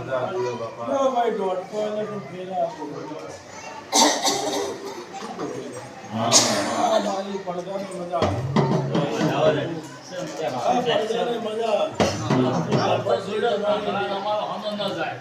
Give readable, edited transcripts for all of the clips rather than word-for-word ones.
નો ભાઈ દોઢ તો એને પણ ફેરા આપો હા મારી પડદાની મજા પડદાની મજા અમારો હનો ન જાય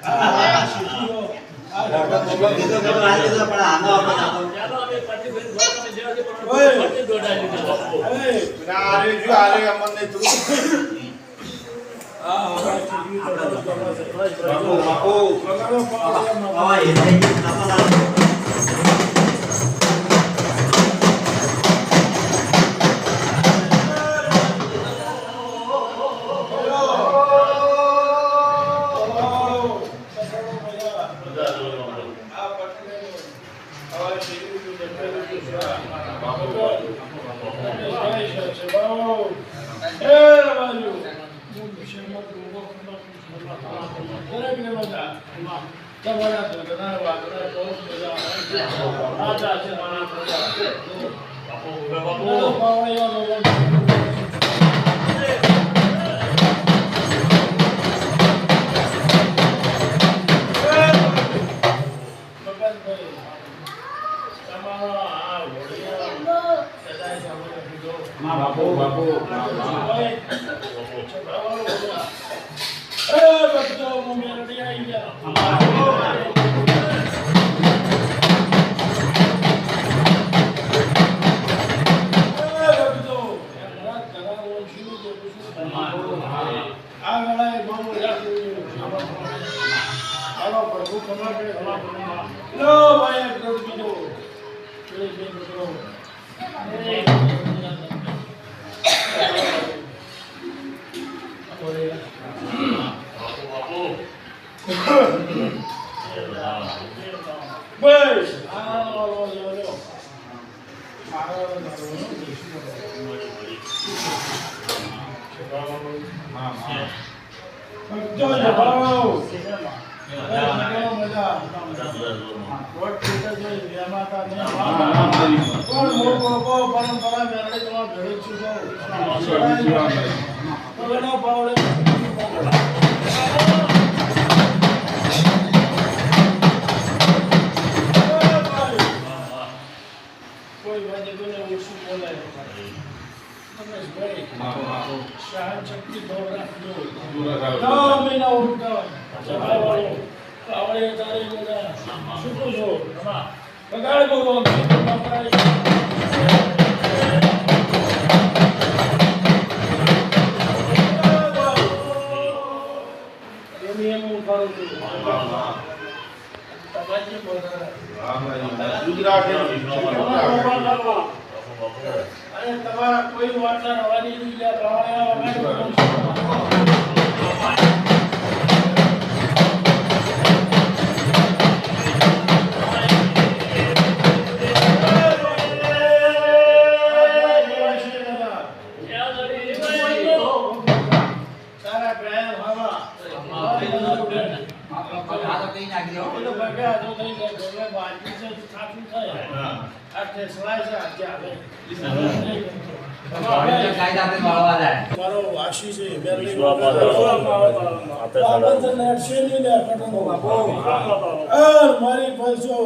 મારી પૈસો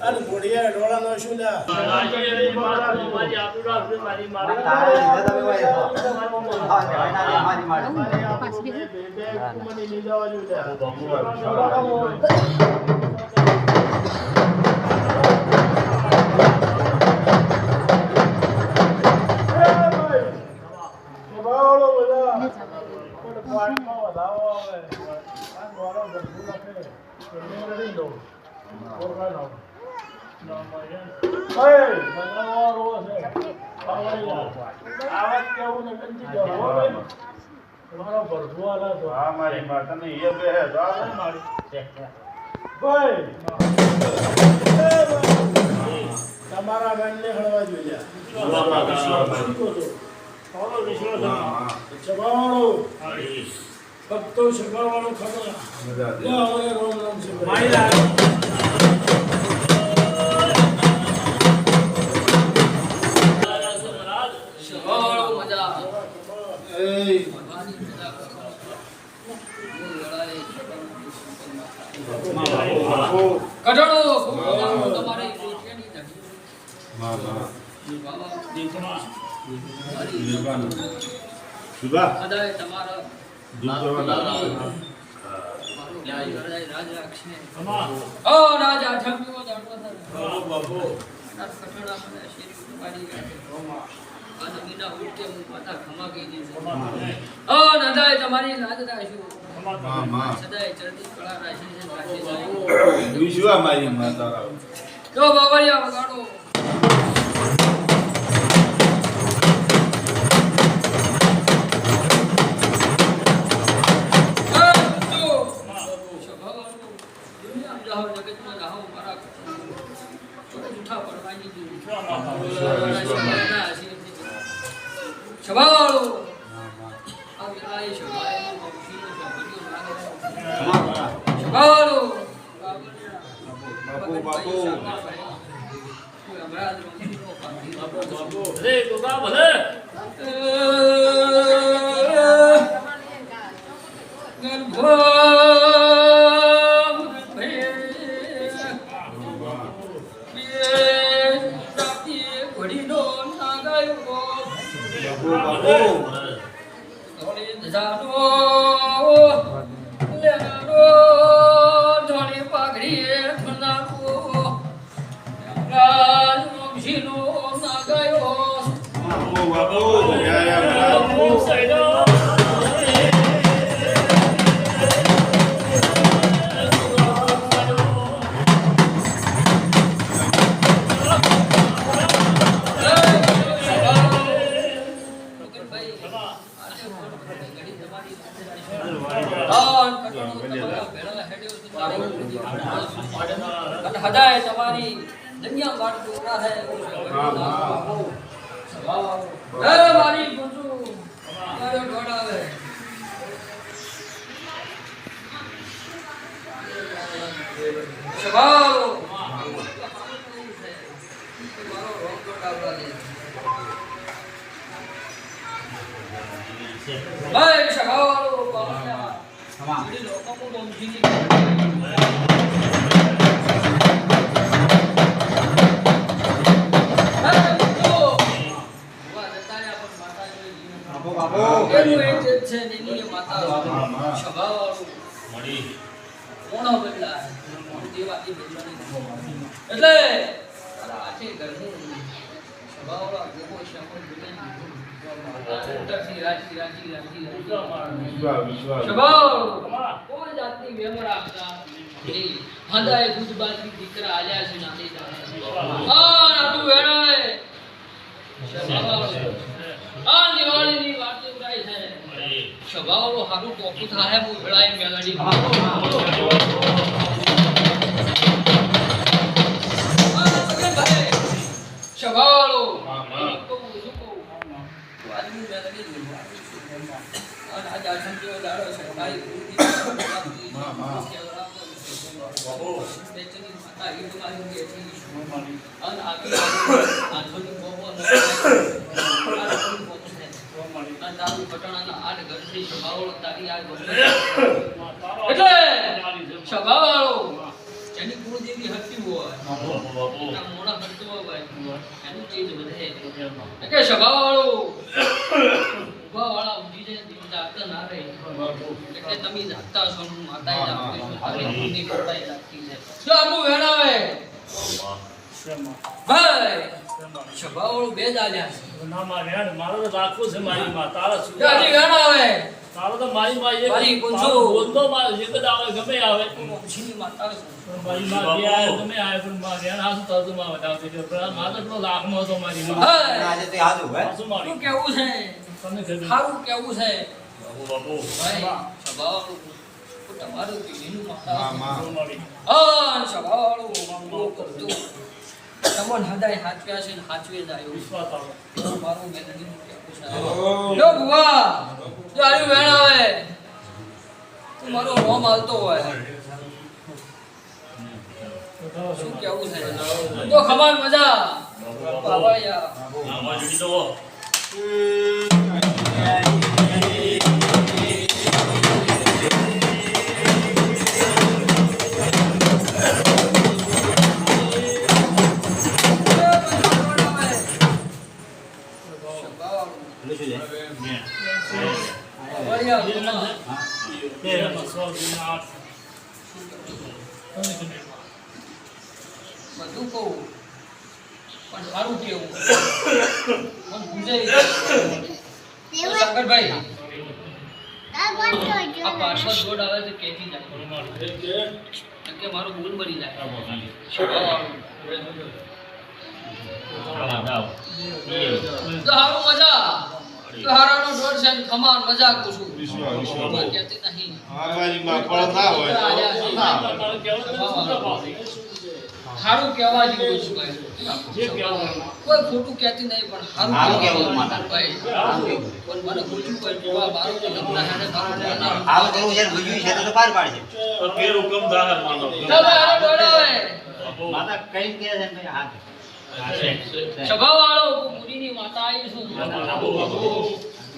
અને ઘોડિયા ડોળાનો શું લ્યા તમારા ગાંડને હળવા જોઈએ ભક્તો શીખવાડવાનો ખરો રોમ રોમ છે કઢણો તમારે કોટિયાની ધડી માં બાબા નિર્વાણ શુભા અદાય તમારા રાજ રાખશે ઓ રાજા ઠંડીઓ દાડો બાપુ કઠોળા મને શરીર ઉપાડી ગયા અને બીના ઉઠકે હું માતા ખમા ગઈ દીધી ઓ નદાય તમારી લાજ રાખ્યું માં સદાય ચરતી કળા રાખી છે રાખી જાય વિશ્વા મારી માતા તો બાવળિયા વગાડો શબાળો આ વિલાય શબાળો શબાળો બાપુ રે ગોગા ભલે હદાય તમારી દુનિયા બાદ દોરા હે એ મારી ગુંજુ મારો ઢોળાવે શબાળો મારો રોગ ઢોળાવડા દે ભાઈ શબાળો બાબા અમારી લોકો કો બોમજીની એનું એક છે નીની માતા સ્વભાવવાળું મળી કોણો બદલાય દેવાથી બદલાની એટલે આખે ઘરનું સ્વભાવવાળો ગોગો શ્યામો બદલાની રાજી સ્વભાવ કોઈ જાતની વેમ રાખતા નહીં હદાય દૂધ બાજરી દીકરા આલ્યા છે નાની જાણે આટલું વેણાય સ્વભાવવાળો આ દિવાળીની વાત ઉડાઈ છે સ્વભાવનો હારું ટોપું થાય હું ભેળાઈ મેલાડી સ્વભાવનો તો શું કહું આદમી મેલાડી અને આ જાસંતીઓ દાડો છે ભાઈ બેચની માતા ઈદ મારી બેઠી અને આગળ આધુનિક બોબો તારું પટણાના આઠ ઘરથી સ્વભાવવાળો તારી આ એટલે સ્વભાવવાળો જેની કુળદેવી હતી હોય એના મોડા કરતો હોય એનું ચીજ વધે કે સ્વભાવવાળો ઉભાવાળા ઊંધી જાય તે જાગતા ના રહે એટલે તમે જાગતા છો માતાએ જાગતી છો તારી કુળની માતાએ જાગતી છે જો આટલું વેણાવે ભાઈ સ્વભાવવાળો બે જ આલ્યા છે ના મારે મારો તો રાખવું છે મારી માં તારા શું જાજી વેણાવે તારો તો મારી માં એક મારી ગુંજો બોલતો માર એક જ આવે ગમે આવે ઓછીની માતા મારી માં બે આવે ગમે આવે પણ માં રેણ હાસુ તો માં વધાવતી છે પણ માં તો એટલો લાખમાં હતો મારી માં આજે તે હાજુ હે શું મારી શું કેવું છે તમને ખબર સારું કેવું છે બાપુ ભાઈ સ્વભાવ તમારું પીઢીનું માતા મારી સ્વભાવવાળું કરતું તમોન હદાય હાચવ્યા છે ને હાચવે જાય વિશ્વાસ આવે મારું મેલડીનું કેવું છે લો બુવા જો આયુ વેણાવે તું મારો રોમ હાલતો હોય શું કેવું છે તો ખબર મજા બાબાયા આમાં જોડી દો વળિયા ખમા. બધું કહું પણ સારું કેવું મને પૂજાઈ ગયું. શંકરભાઈ આ પાછળ જોડ આવે તો કેથી જાય કે મારો ગુણ બની જાય. તો હારું મજા તો હારાનો દોડ છે ને ખમાન મજા કરું છું. વિશ્વા કહેતી નહીં અમારી માં પણ ના હોય તો ના હોય. હારું કહેવા જેવું છું ભાઈ. કોઈ ખોટું કહેતી નહીં પણ હારું કહેવું ભાઈ. પણ મને પૂછ્યું કોઈ જોવા મારો તો લગ્ન હેને મારો તમે હારો દોડો હવે સભાવાળો મુનિની માતા આવી છું.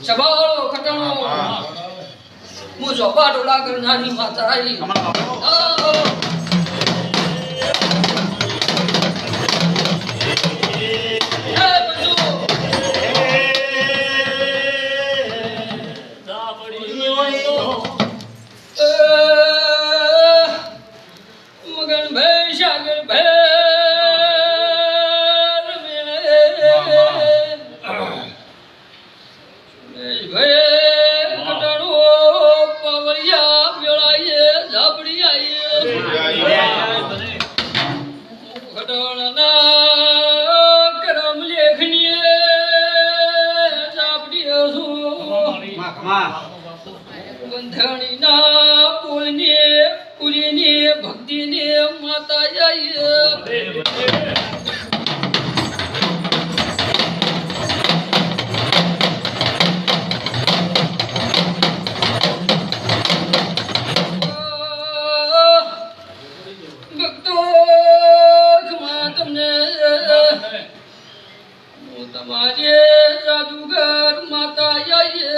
સભાવાળો ખટણો હું જોબા ડોળા કરનારી માતા આવી. મગન ભાઈ સાગર ભાઈ બંધણીના બોલને પૂરીને ભક્તિને માતા જાય. ભક્તો તમને હું તમારે જાદુગર માતા જાય.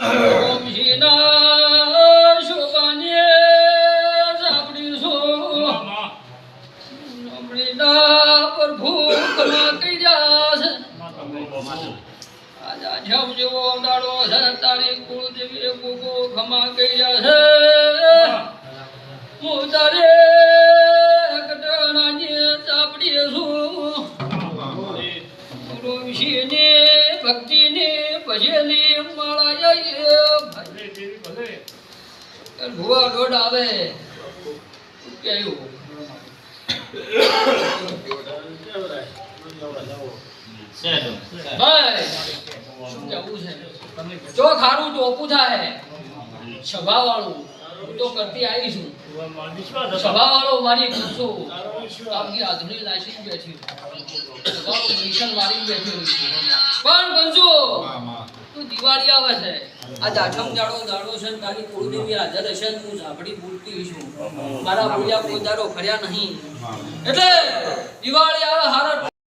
ઓમ શ્રીના શોભાને સાંભળીશું. નમણીના પ્રભુ ખમા કર્યા છે. આજા જમ જેવો દાડો છે તારી કુળદેવી ગોગો ખમા કર્યા છે. હું તારે કટણાની સાંભળીશું. ઋષિને ભક્તિને ભજેલી માળા ભુવા દોડ આવે કેવું ભાઈ શું કેવું છે? જો ખારું ટોપું થાય સભા વાળું હું તો કરતી આવીશું. સભા વાળો મારી કરશો આપની આધુનિક લાશી બેઠી મિશન મારી બેઠી પણ કંસો તું દિવાળી આવે છે આ દાઢમ દાડો છે ને તારી કુળદેવી હાજર હશે ને હું ઝાપડી બોલતી છું. મારા બોલ્યા કોઈ દાડો ફર્યા નહીં એટલે દિવાળી આવે હારા